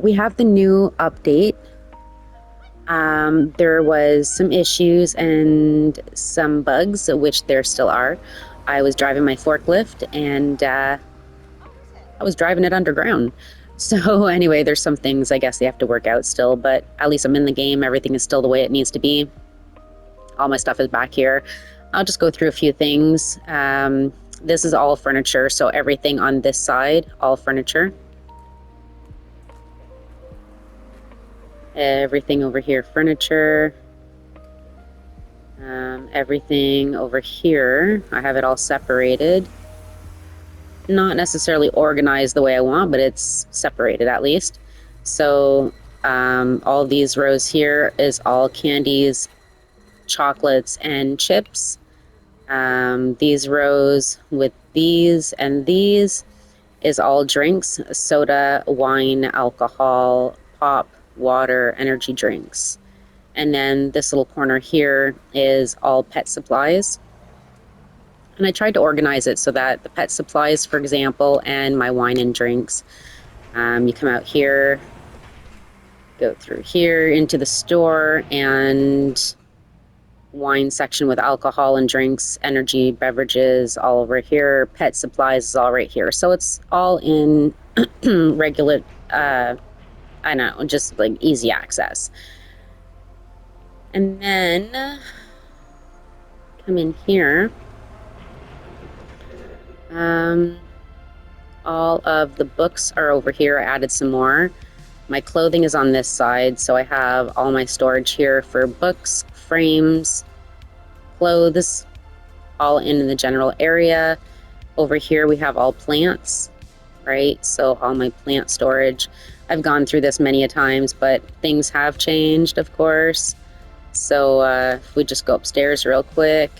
we have the new update. There was some issues and some bugs, which there still are. I was driving my forklift and I was driving it underground. So anyway, there's some things I guess they have to work out still, but at least I'm in the game. Everything is still the way it needs to be. All my stuff is back here. I'll just go through a few things. This is all furniture, so everything on this side, all furniture. Everything over here, furniture. Everything over here, I have it all separated. Not necessarily organized the way I want, but it's separated at least. So all these rows here is all candies, chocolates, and chips. These rows with these and these is all drinks, soda, wine, alcohol, pop, water, energy drinks. And then this little corner here is all pet supplies. And I tried to organize it so that the pet supplies, for example, and my wine and drinks, you come out here, go through here into the store, and wine section with alcohol and drinks, energy beverages all over here, pet supplies is all right here. So it's all in regular, I don't know, just like easy access. And then come in here. All of the books are over here. I added some more. My clothing is on this side, so I have all my storage here for books, frames, clothes, all in the general area. Over here we have all plants, right? So all my plant storage. I've gone through this many a times, but things have changed, of course. So if we just go upstairs real quick,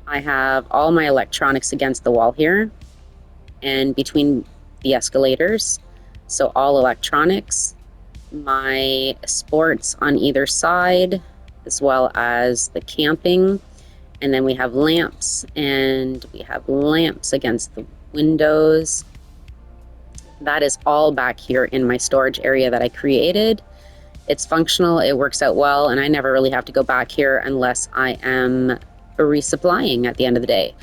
I have all my electronics against the wall here and between the escalators. So all electronics, my sports on either side, as well as the camping. And then we have lamps, and we have lamps against the windows. That is all back here in my storage area that I created. It's functional, it works out well, and I never really have to go back here unless I am resupplying at the end of the day.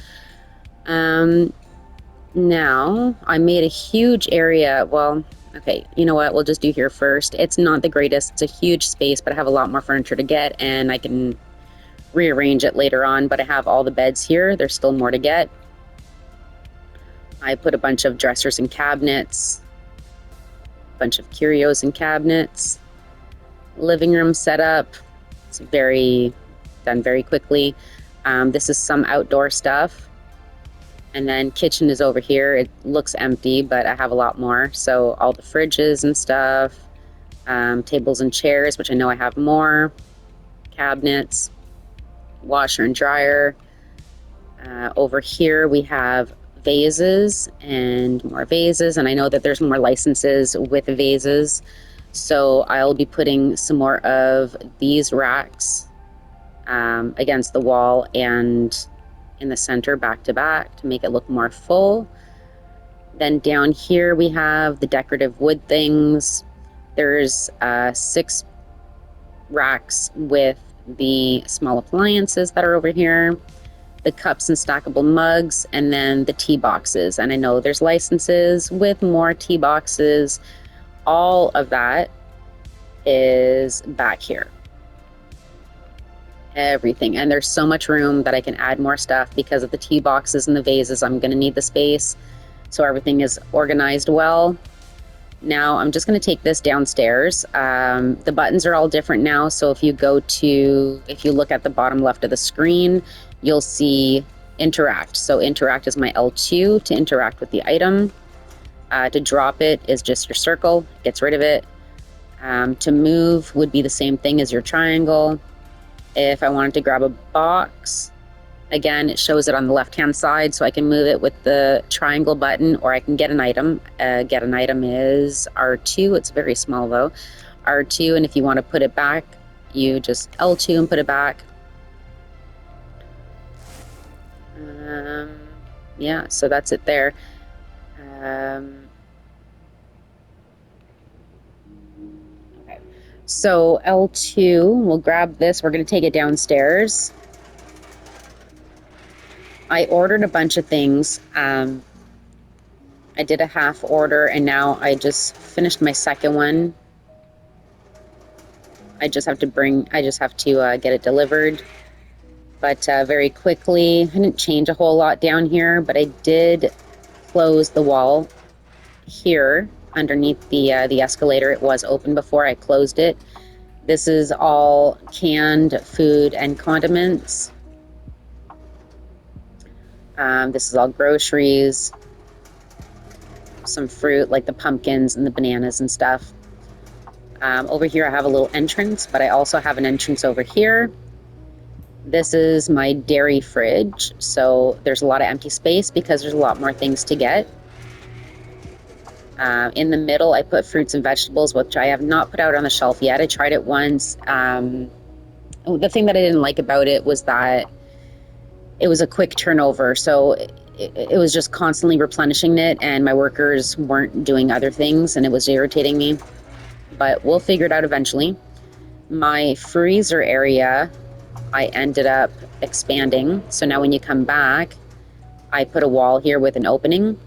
Now, I made a huge area. Well, okay, you know what? We'll just do here first. It's not the greatest. It's a huge space, but I have a lot more furniture to get, and I can rearrange it later on. But I have all the beds here. There's still more to get. I put a bunch of dressers and cabinets, a bunch of curios and cabinets. Living room setup. It's done very quickly. This is some outdoor stuff. And then kitchen is over here. It looks empty, but I have a lot more. So all the fridges and stuff, tables and chairs, which I know I have more, cabinets, washer and dryer. Over here we have vases and more vases. And I know that there's more licenses with vases. So I'll be putting some more of these racks against the wall and in the center back to back to make it look more full. Then down here we have the decorative wood things. There's 6 racks with the small appliances that are over here, the cups and stackable mugs, and then the tea boxes. And I know there's licenses with more tea boxes. All of that is back here. Everything. And there's so much room that I can add more stuff because of the tea boxes and the vases. I'm going to need the space. So everything is organized well. Now I'm just going to take this downstairs. The buttons are all different now. So if you look at the bottom left of the screen, you'll see interact. So interact is my L2 to interact with the item. To drop it is just your circle, gets rid of it. To move would be the same thing as your triangle. If I wanted to grab a box, again, it shows it on the left-hand side, so I can move it with the triangle button, or I can get an item. Get an item is R2. It's very small, though. R2, and if you want to put it back, you just L2 and put it back. Um, yeah, so that's it there. So L2, we'll grab this. We're going to take it downstairs. I ordered a bunch of things. I did a half order and now I just finished my second one. I just have to get it delivered. But very quickly, I didn't change a whole lot down here, but I did close the wall here underneath the escalator. It was open before I closed it. This is all canned food and condiments. This is all groceries, some fruit like the pumpkins and the bananas and stuff. Over here I have a little entrance, but I also have an entrance over here. This is my dairy fridge, so there's a lot of empty space because there's a lot more things to get. In the middle, I put fruits and vegetables, which I have not put out on the shelf yet. I tried it once. The thing that I didn't like about it was that it was a quick turnover, so it was just constantly replenishing it, and my workers weren't doing other things, and it was irritating me. But we'll figure it out eventually. My freezer area, I ended up expanding. So now when you come back, I put a wall here with an opening.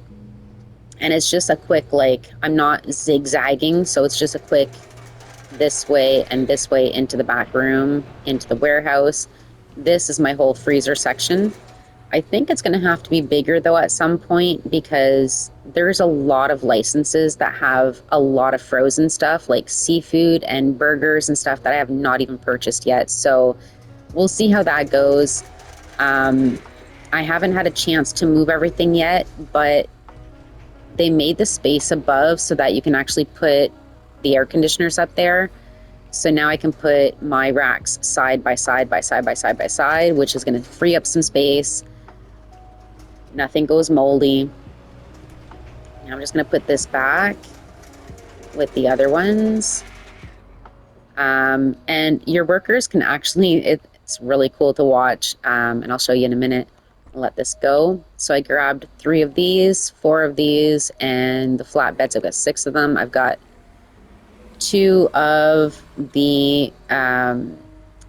And it's just a quick, like, I'm not zigzagging, so it's just a quick this way and this way into the back room, into the warehouse. This is my whole freezer section. I think it's going to have to be bigger, though, at some point, because there's a lot of licenses that have a lot of frozen stuff, like seafood and burgers and stuff that I have not even purchased yet. So we'll see how that goes. I haven't had a chance to move everything yet, but they made the space above so that you can actually put the air conditioners up there. So now I can put my racks side by side by side by side by side, which is going to free up some space. Nothing goes moldy. Now I'm just going to put this back with the other ones. And your workers can actually, it's really cool to watch, and I'll show you in a minute. I'll let this go. So I grabbed 3 of these, 4 of these, and the flatbeds, I've got 6 of them. I've got 2 of the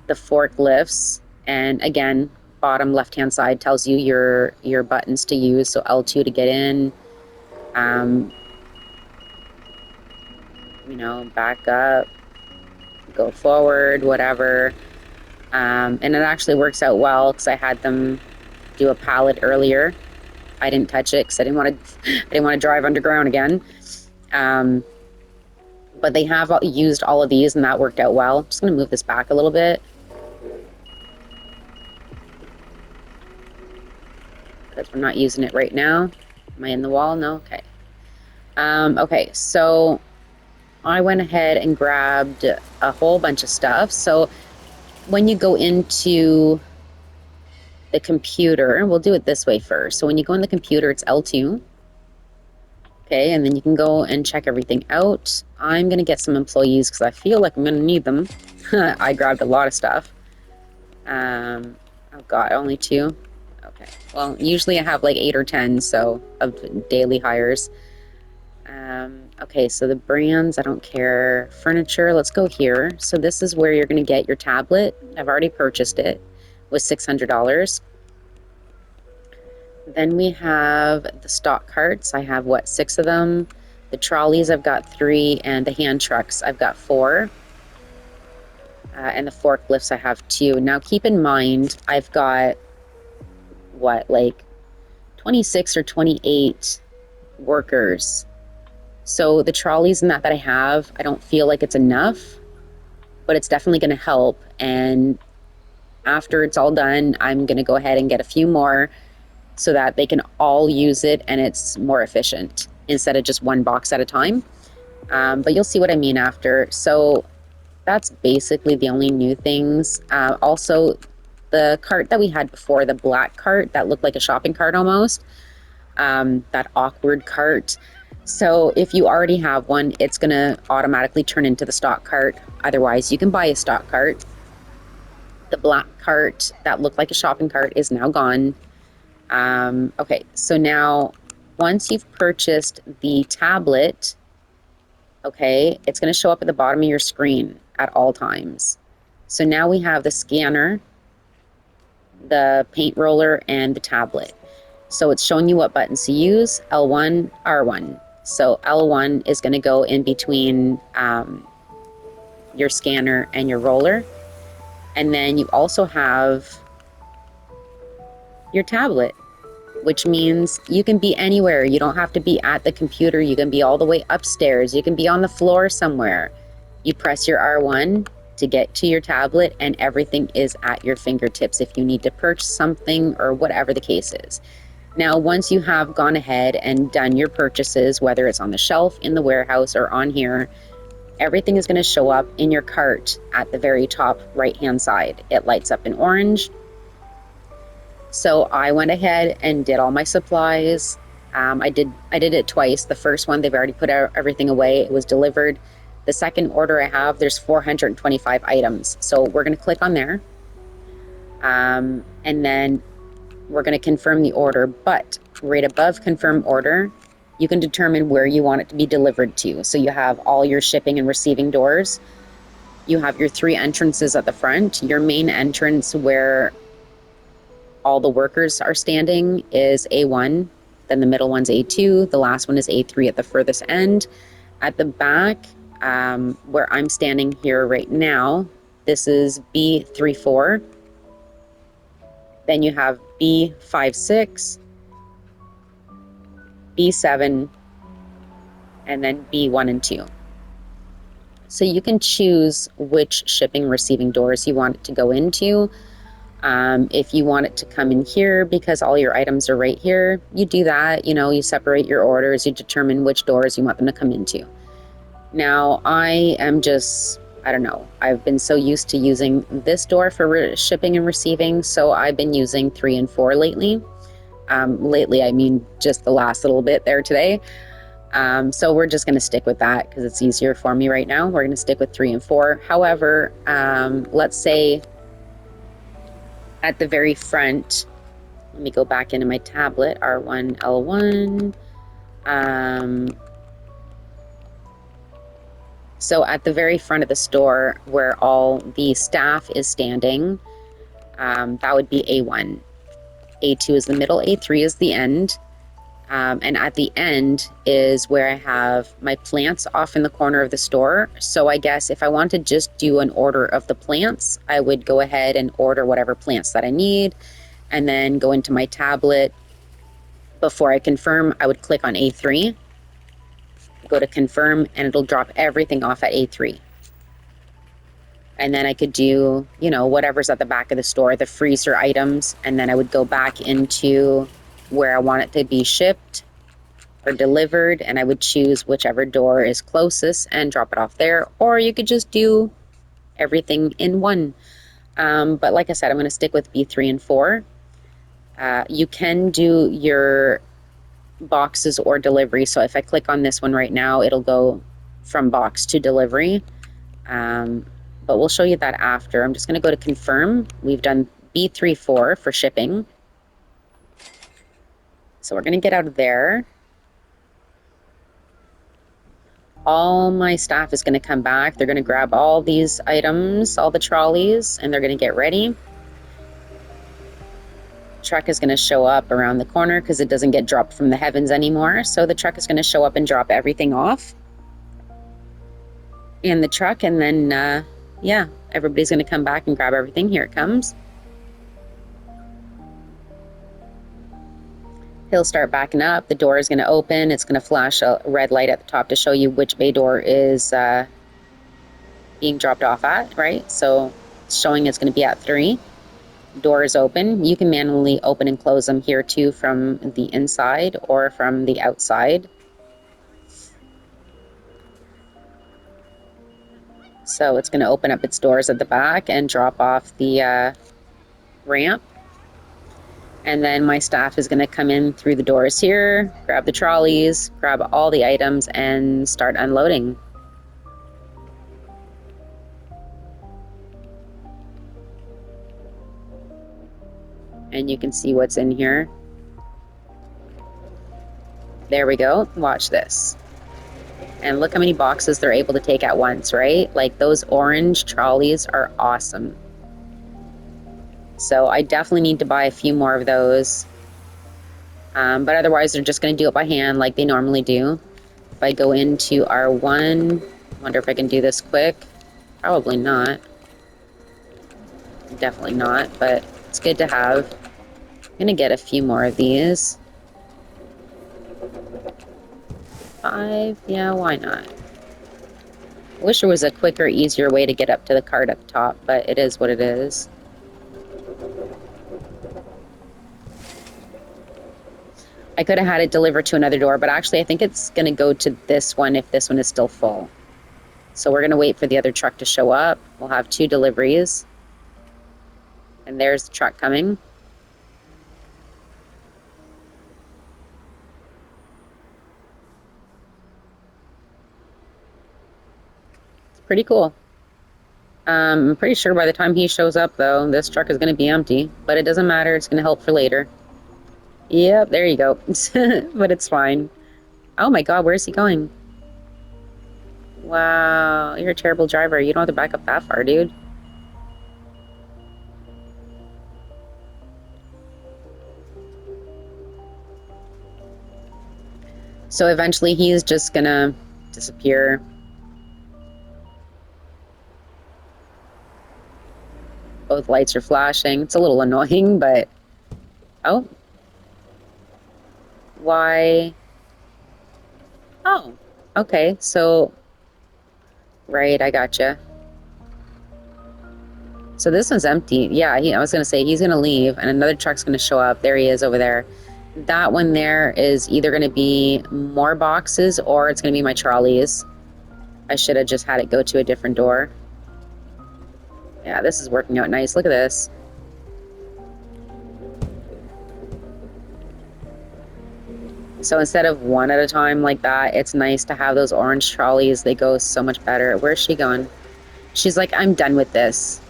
forklifts, and again, bottom left-hand side tells you your buttons to use. So L2 to get in, back up, go forward, whatever. And it actually works out well because I had them do a pallet earlier. I didn't touch it because I didn't want to drive underground again. But they have used all of these, and that worked out well. I'm just going to move this back a little bit, because we're not using it right now. Am I in the wall? No? Okay. Okay, so I went ahead and grabbed a whole bunch of stuff. So when you go into the computer, we'll do it this way first. So when you go in the computer, it's L2. Okay, and then you can go and check everything out. I'm going to get some employees because I feel like I'm going to need them. I grabbed a lot of stuff. Oh God, only 2? Okay, well, usually I have like 8 or 10, so, of daily hires. Okay, so the brands, I don't care. Furniture, let's go here. So this is where you're going to get your tablet. I've already purchased it. It was $600. Then we have the stock carts. I have, 6 of them. The trolleys, I've got 3, and the hand trucks, I've got 4. And the forklifts, I have 2. Now, keep in mind, I've got, 26 or 28 workers. So the trolleys and that I have, I don't feel like it's enough, but it's definitely going to help. And after it's all done, I'm going to go ahead and get a few more so that they can all use it and it's more efficient instead of just one box at a time. But you'll see what I mean after. So that's basically the only new things. Also, the cart that we had before, the black cart that looked like a shopping cart almost, that awkward cart. So if you already have one, it's going to automatically turn into the stock cart. Otherwise, you can buy a stock cart. The black cart that looked like a shopping cart is now gone. Okay, so now once you've purchased the tablet, okay, it's going to show up at the bottom of your screen. at all times. So now we have the scanner, the paint roller, and the tablet. So it's showing you what buttons to use, L1, R1. So L1 is going to go in between your scanner and your roller. And then you also have your tablet, which means you can be anywhere. You don't have to be at the computer. You can be all the way upstairs. You can be on the floor somewhere. You press your R1 to get to your tablet, and everything is at your fingertips if you need to purchase something or whatever the case is. Now, once you have gone ahead and done your purchases, whether it's on the shelf, in the warehouse, or on here, everything is going to show up in your cart at the very top right-hand side. It lights up in orange. So I went ahead and did all my supplies. I did it twice. The first one, they've already put everything away. It was delivered. The second order I have, there's 425 items. So we're going to click on there. And then we're going to confirm the order. But right above confirm order, you can determine where you want it to be delivered to. So you have all your shipping and receiving doors. You have your 3 entrances at the front. Your main entrance where all the workers are standing is A1, then the middle one's A2, the last one is A3 at the furthest end. At the back, where I'm standing here right now, this is B34. Then you have B56, B7, and then B1 and 2. So you can choose which shipping receiving doors you want it to go into. If you want it to come in here because all your items are right here, you do that. You separate your orders, you determine which doors you want them to come into. Now, I am just, I don't know, I've been so used to using this door for shipping and receiving, so I've been using 3 and 4 lately. Lately, I mean just the last little bit there today. So we're just going to stick with that because it's easier for me right now. We're going to stick with 3 and 4. However, let's say at the very front, let me go back into my tablet, R1, L1. So at the very front of the store where all the staff is standing, that would be A1. A2 is the middle, A3 is the end. And at the end is where I have my plants off in the corner of the store. So I guess if I want to just do an order of the plants, I would go ahead and order whatever plants that I need and then go into my tablet. Before I confirm, I would click on A3, go to confirm, and it'll drop everything off at A3. And then I could do, whatever's at the back of the store, the freezer items, and then I would go back into where I want it to be shipped or delivered, and I would choose whichever door is closest and drop it off there, or you could just do everything in one. But like I said, I'm going to stick with B3 and 4. You can do your boxes or delivery. So if I click on this one right now, it'll go from box to delivery. But we'll show you that after. I'm just going to go to confirm. We've done B34 for shipping. So we're going to get out of there. All my staff is going to come back. They're going to grab all these items, all the trolleys, and they're going to get ready. Truck is going to show up around the corner because it doesn't get dropped from the heavens anymore. So the truck is going to show up and drop everything off in the truck, and then everybody's going to come back and grab everything. Here it comes. He'll start backing up. The door is going to open. It's going to flash a red light at the top to show you which bay door is being dropped off at, right? So it's showing it's going to be at 3. Door is open. You can manually open and close them here too from the inside or from the outside. So it's going to open up its doors at the back and drop off the ramp. And then my staff is going to come in through the doors here, grab the trolleys, grab all the items, and start unloading. And you can see what's in here. There we go. Watch this. And look how many boxes they're able to take at once, right? Like those orange trolleys are awesome. So I definitely need to buy a few more of those. But otherwise, they're just going to do it by hand like they normally do. If I go into R1, wonder if I can do this quick. Probably not. Definitely not, but it's good to have. I'm going to get a few more of these. 5, yeah, why not? I wish there was a quicker, easier way to get up to the cart at the top, but it is what it is. I could have had it delivered to another door, but actually I think it's going to go to this one if this one is still full. So we're going to wait for the other truck to show up. We'll have 2 deliveries. And there's the truck coming. It's pretty cool. I'm pretty sure by the time he shows up, though, this truck is going to be empty. But it doesn't matter. It's going to help for later. Yep, there you go. But it's fine. Oh my god, where's he going? Wow, you're a terrible driver. You don't have to back up that far, dude. So eventually he's just gonna disappear. Both lights are flashing. It's a little annoying, but... Oh. Why? Oh. Okay, so... Right, I gotcha. So this one's empty. Yeah, I was gonna say he's gonna leave and another truck's gonna show up. There he is over there. That one there is either gonna be more boxes or it's gonna be my trolleys. I should have just had it go to a different door. Yeah, this is working out nice. Look at this. So instead of one at a time like that, it's nice to have those orange trolleys. They go so much better. Where's she going? She's like, I'm done with this.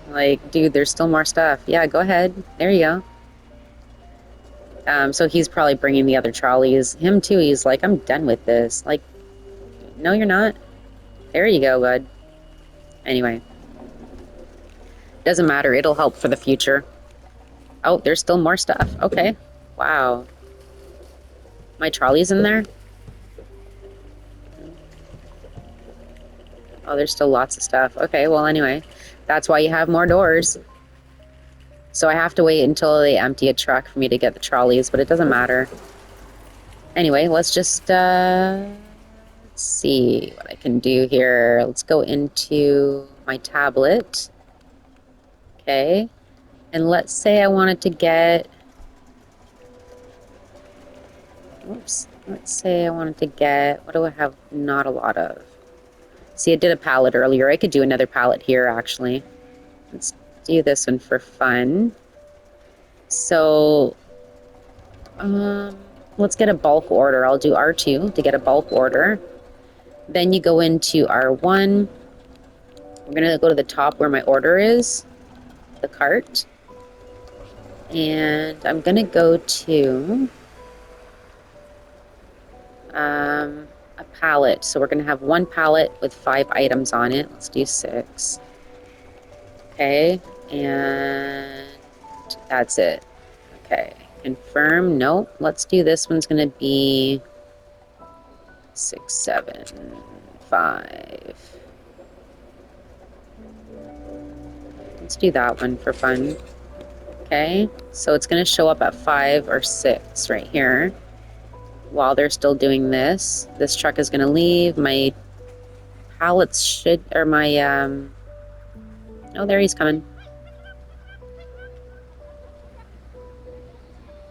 Like, dude, there's still more stuff. Yeah, go ahead. There you go. So he's probably bringing the other trolleys. Him too, he's like, I'm done with this. Like, no, you're not. There you go, bud. Anyway. Doesn't matter. It'll help for the future. Oh, there's still more stuff. Okay. Wow. My trolley's in there? Oh, there's still lots of stuff. Okay, well, anyway. That's why you have more doors. So I have to wait until they empty a truck for me to get the trolleys, but it doesn't matter. Anyway, let's just, let's see what I can do here. Let's go into my tablet. Okay. And let's say I wanted to get, oops, let's say I wanted to get, what do I have not a lot of? See, I did a pallet earlier. I could do another pallet here, actually. Let's do this one for fun. So, let's get a bulk order. I'll do R2 to get a bulk order. Then you go into R1. We're going to go to the top where my order is, the cart. And I'm going to go to a pallet. So we're going to have 1 pallet with 5 items on it. Let's do 6. Okay, and that's it. Okay, confirm. Nope. Let's do this one's going to be 6, 7, 5. Let's do that one for fun. Okay, so it's going to show up at 5 or 6 right here. While they're still doing this, this truck is going to leave. My pallets should, or my, oh, there he's coming.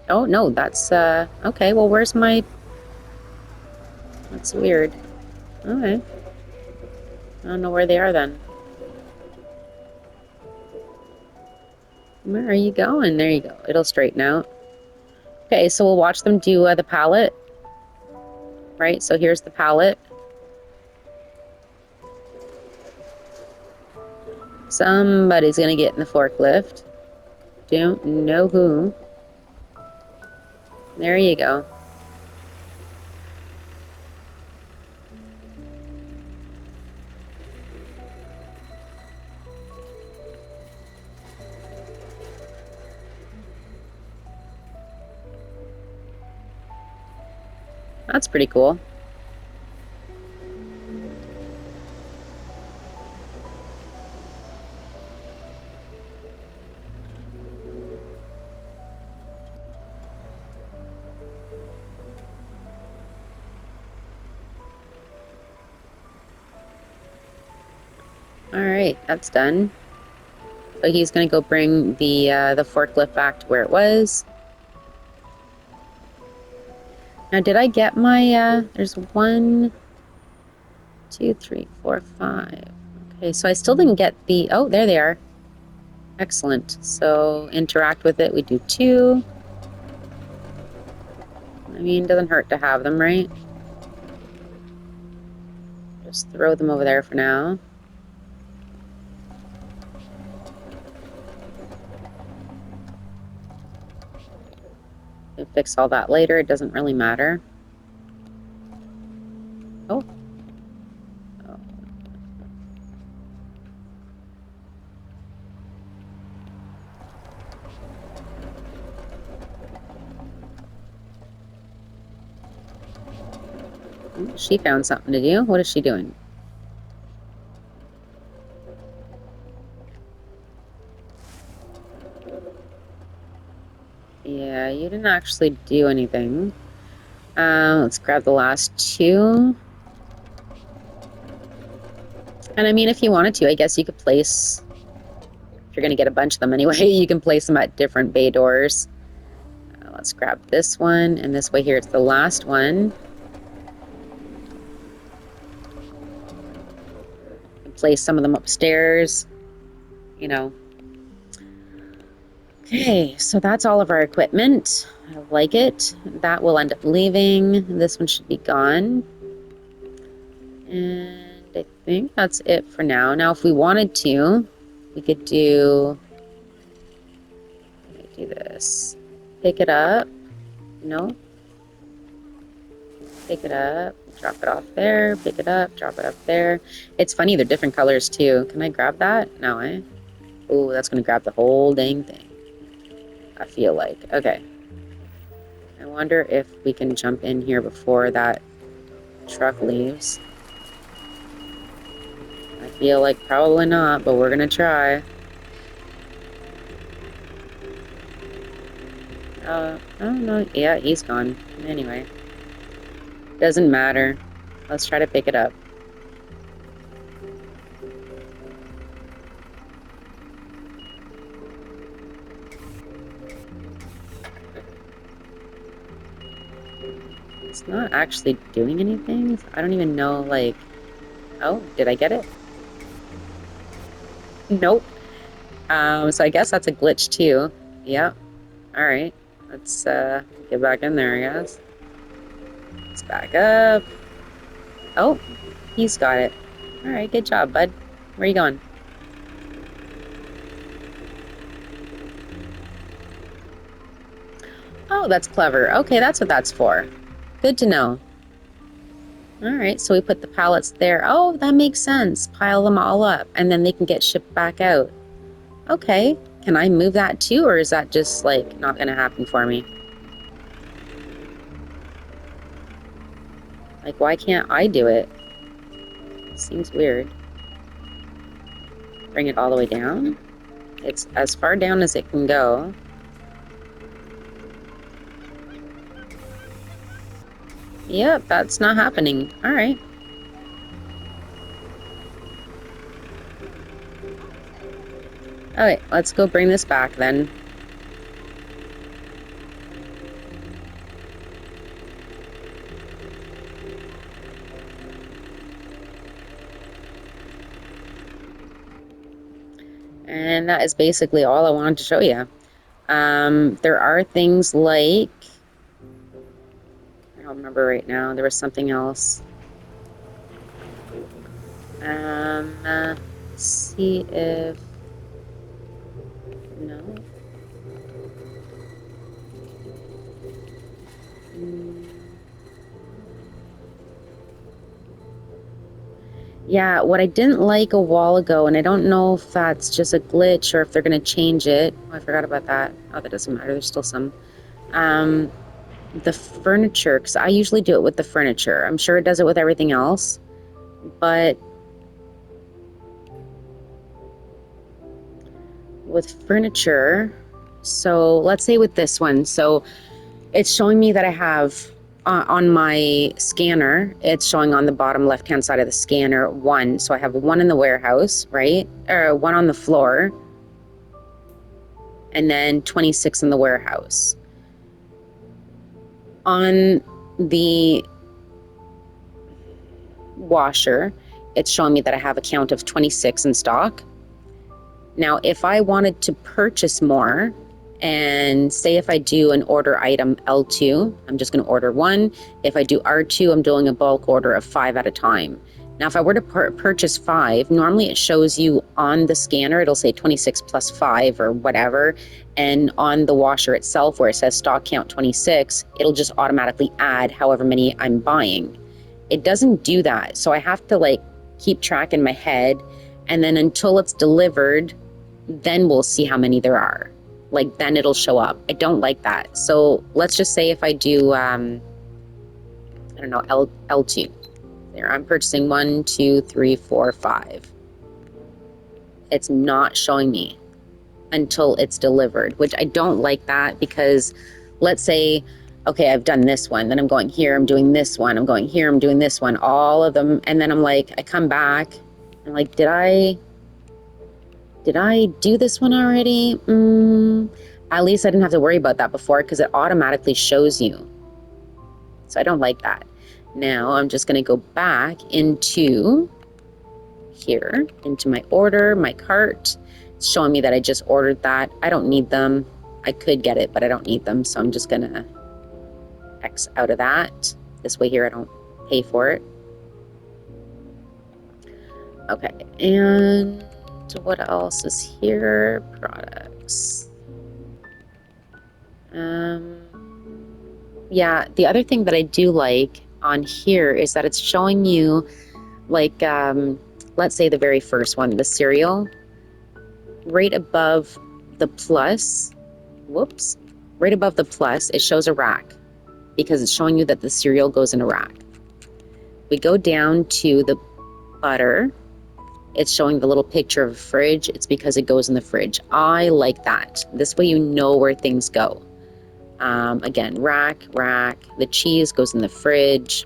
Oh, no, that's, okay, well, where's my, that's weird. Okay. I don't know where they are then. Where are you going? There you go. It'll straighten out. Okay, so we'll watch them do the pallet. Right, so here's the pallet. Somebody's gonna get in the forklift. Don't know who. There you go. That's pretty cool. All right, that's done. So he's gonna go bring the forklift back to where it was. Now, did I get my? There's 1, 2, 3, 4, 5. Okay, so I still didn't get the. Oh, there they are. Excellent. So interact with it. We do 2. I mean, it doesn't hurt to have them, right? Just throw them over there for now. We'll fix all that later. It doesn't really matter. Oh. Oh. She found something to do. What is she doing? Yeah, you didn't actually do anything. Let's grab the last 2. And I mean, if you wanted to, I guess you could place, if you're going to get a bunch of them anyway, you can place them at different bay doors. Let's grab this one, and this way here, it's the last one. Place some of them upstairs, you know. Okay, so that's all of our equipment. I like it. That will end up leaving. This one should be gone. And I think that's it for now. Now, if we wanted to, we could do this. Pick it up. No. Pick it up. Drop it off there. Pick it up. Drop it up there. It's funny, they're different colors too. Can I grab that? No, eh? Oh, that's going to grab the whole dang thing. I feel like. Okay. I wonder if we can jump in here before that truck leaves. I feel like probably not, but we're going to try. I don't know. Yeah, he's gone. Anyway. Doesn't matter. Let's try to pick it up. It's not actually doing anything. I don't even know, like... Oh, did I get it? Nope. So I guess that's a glitch too. Yep. Alright. Let's get back in there, I guess. Let's back up. Oh, he's got it. Alright, good job, bud. Where are you going? Oh, that's clever. Okay, that's what that's for. Good to know. Alright, so we put the pallets there. Oh, that makes sense. Pile them all up, and then they can get shipped back out. Okay. Can I move that too, or is that just, like, not gonna happen for me? Like, why can't I do it? Seems weird. Bring it all the way down. It's as far down as it can go. Yep, that's not happening. All right. Okay, let's go bring this back then. And that is basically all I wanted to show you. There are things like, I don't remember right now, there was something else. Let's see if, no. Yeah, what I didn't like a while ago, and I don't know if that's just a glitch or if they're going to change it. Oh, I forgot about that. Oh, that doesn't matter. There's still some. the furniture, because I usually do it with the furniture. I'm sure it does it with everything else, but with furniture, so let's say with this one, so it's showing me that I have on my scanner, it's showing on the bottom left hand side of the scanner one. So I have one in the warehouse, right? Or one on the floor, and then 26 in the warehouse. On the washer, it's showing me that I have a count of 26 in stock. Now, if I wanted to purchase more, and say if I do an order item L2, I'm just going to order one. If I do R2, I'm doing a bulk order of 5 at a time. Now, if I were to purchase 5, normally it shows you on the scanner, it'll say 26 plus 5 or whatever. And on the washer itself, where it says stock count 26, it'll just automatically add however many I'm buying. It doesn't do that. So I have to like keep track in my head. And then until it's delivered, then we'll see how many there are. Like then it'll show up. I don't like that. So let's just say if I do, I don't know, L2. There, I'm purchasing 1, 2, 3, 4, 5. It's not showing me until it's delivered, which I don't like that because let's say, okay, I've done this one, then I'm going here, I'm doing this one, I'm going here, I'm doing this one, all of them. And then I'm like, I come back, I'm like, did I do this one already? At least I didn't have to worry about that before because it automatically shows you. So I don't like that. Now I'm just going to go back into here, into my order, my cart. It's showing me that I just ordered that. I don't need them. I could get it, but I don't need them. So I'm just going to X out of that. This way here I don't pay for it. Okay, and what else is here? Products. Yeah, the other thing that I do like on here is that it's showing you like, let's say the very first one, the cereal, right above the plus, right above the plus, it shows a rack because it's showing you that the cereal goes in a rack. We go down to the butter. It's showing the little picture of a fridge. It's because it goes in the fridge. I like that. This way you know where things go. Again, rack. The cheese goes in the fridge.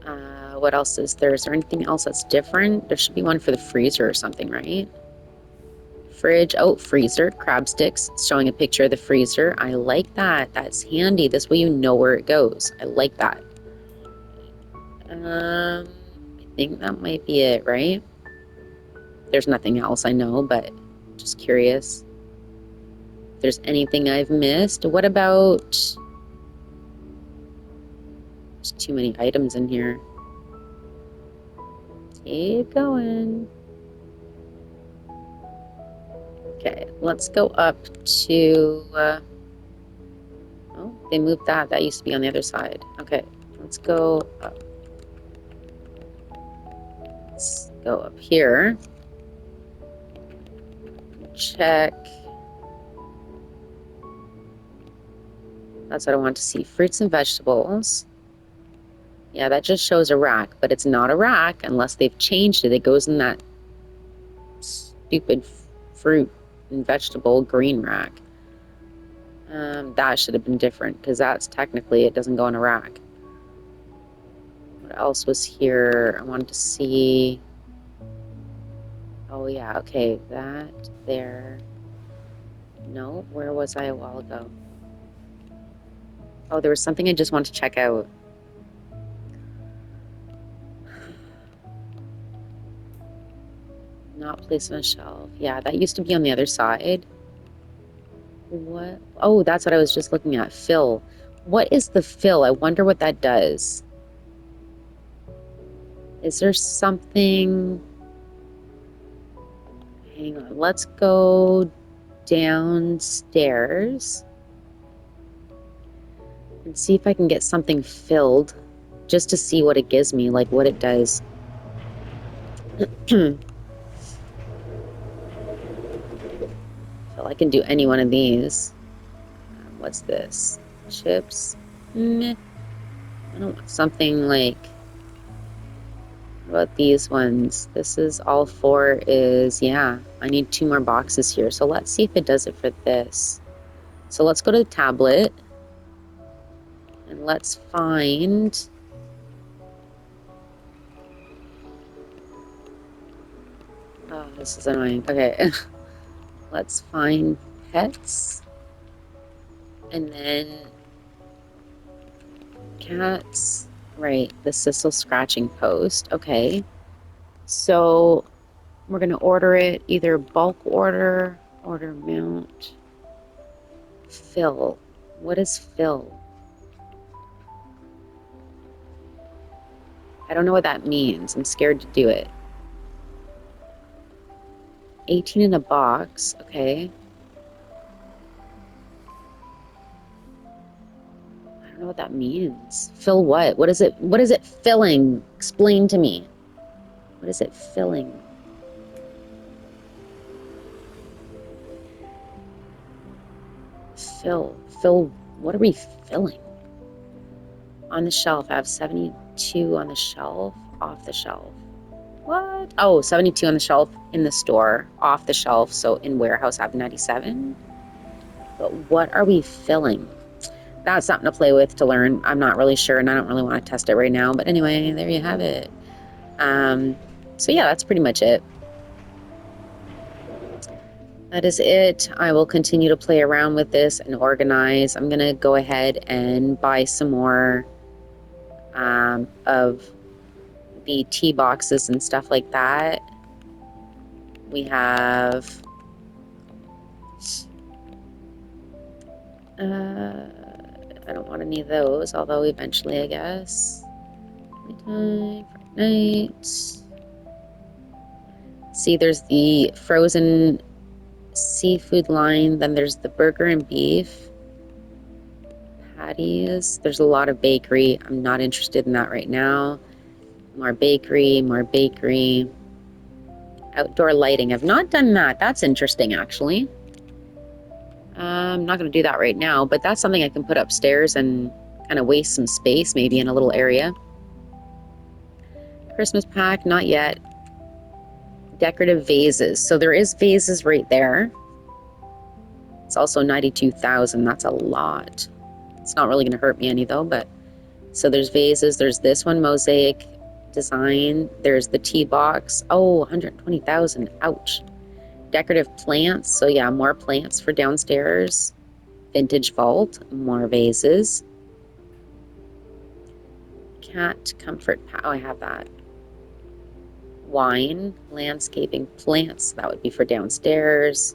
What else is there? Is there anything else that's different? There should be one for the freezer or something, right? Fridge. Oh, freezer. Crab sticks. It's showing a picture of the freezer. I like that. That's handy. This way you know where it goes. I like that. I think that might be it, right? There's nothing else I know, but just curious if there's anything I've missed. What about... There's too many items in here. Keep going. Okay, let's go up to... oh, they moved that. That used to be on the other side. Okay, let's go up. Let's go up here. Check. That's what I want to see. Fruits and vegetables. Yeah, that just shows a rack, but it's not a rack unless they've changed it. It goes in that stupid fruit and vegetable green rack. That should have been different because that's technically, it doesn't go in a rack. What else was here? I wanted to see. Oh yeah, okay, that there. No, where was I a while ago? Oh, there was something I just wanted to check out. Not placed on a shelf. Yeah, that used to be on the other side. What? Oh, that's what I was just looking at. Fill. What is the fill? I wonder what that does. Is there something? Hang on. Let's go downstairs and see if I can get something filled just to see what it gives me, like what it does. Fill. I can do any one of these. What's this? Chips? Meh. I don't want something like... What about these ones? This is all four is... Yeah, I need 2 more boxes here. So let's see if it does it for this. So let's go to the tablet. And let's find... Oh, this is annoying. Okay. Let's find pets. And then cats. Right, the Sissel scratching post. Okay. So we're going to order it either bulk order amount. Fill. What is fill? I don't know what that means. I'm scared to do it. 18 in a box. Okay. I don't know what that means. Fill what? What is it? What is it filling? Explain to me. What is it filling? Fill. What are we filling? On the shelf. I have 72 on the shelf. Off the shelf. What? Oh, 72 on the shelf in the store. Off the shelf. So in warehouse, I have 97. But what are we filling? That's something to play with, to learn. I'm not really sure, and I don't really want to test it right now. But anyway, there you have it. So yeah, that's pretty much it. That is it. I will continue to play around with this and organize. I'm going to go ahead and buy some more of the tea boxes and stuff like that. We have... I don't want any of those, although eventually, I guess. Night, night. See, there's the frozen seafood line, then there's the burger and beef patties. There's a lot of bakery. I'm not interested in that right now. More bakery, more bakery. Outdoor lighting. I've not done that. That's interesting, actually. I'm not going to do that right now, but that's something I can put upstairs and kind of waste some space, maybe in a little area. Christmas pack, not yet. Decorative vases. So there is vases right there. It's also 92,000. That's a lot. It's not really going to hurt me any though, but so there's vases. There's this one, mosaic design. There's the tea box. Oh, 120,000. Ouch. Decorative plants. So yeah, more plants for downstairs. Vintage vault. More vases. Cat comfort. Oh, I have that. Wine. Landscaping plants. That would be for downstairs.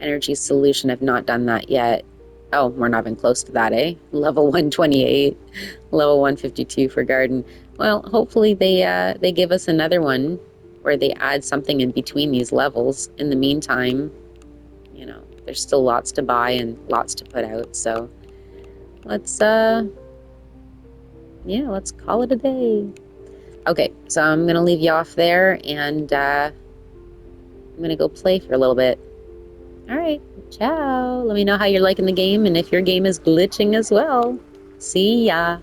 Energy solution. I've not done that yet. Oh, we're not even close to that, eh? Level 128, level 152 for garden. Well, hopefully they give us another one where they add something in between these levels. In the meantime, you know, there's still lots to buy and lots to put out. So let's let's call it a day. Okay, so I'm gonna leave you off there, and I'm gonna go play for a little bit. All right, ciao. Let me know how you're liking the game and if your game is glitching as well. See ya.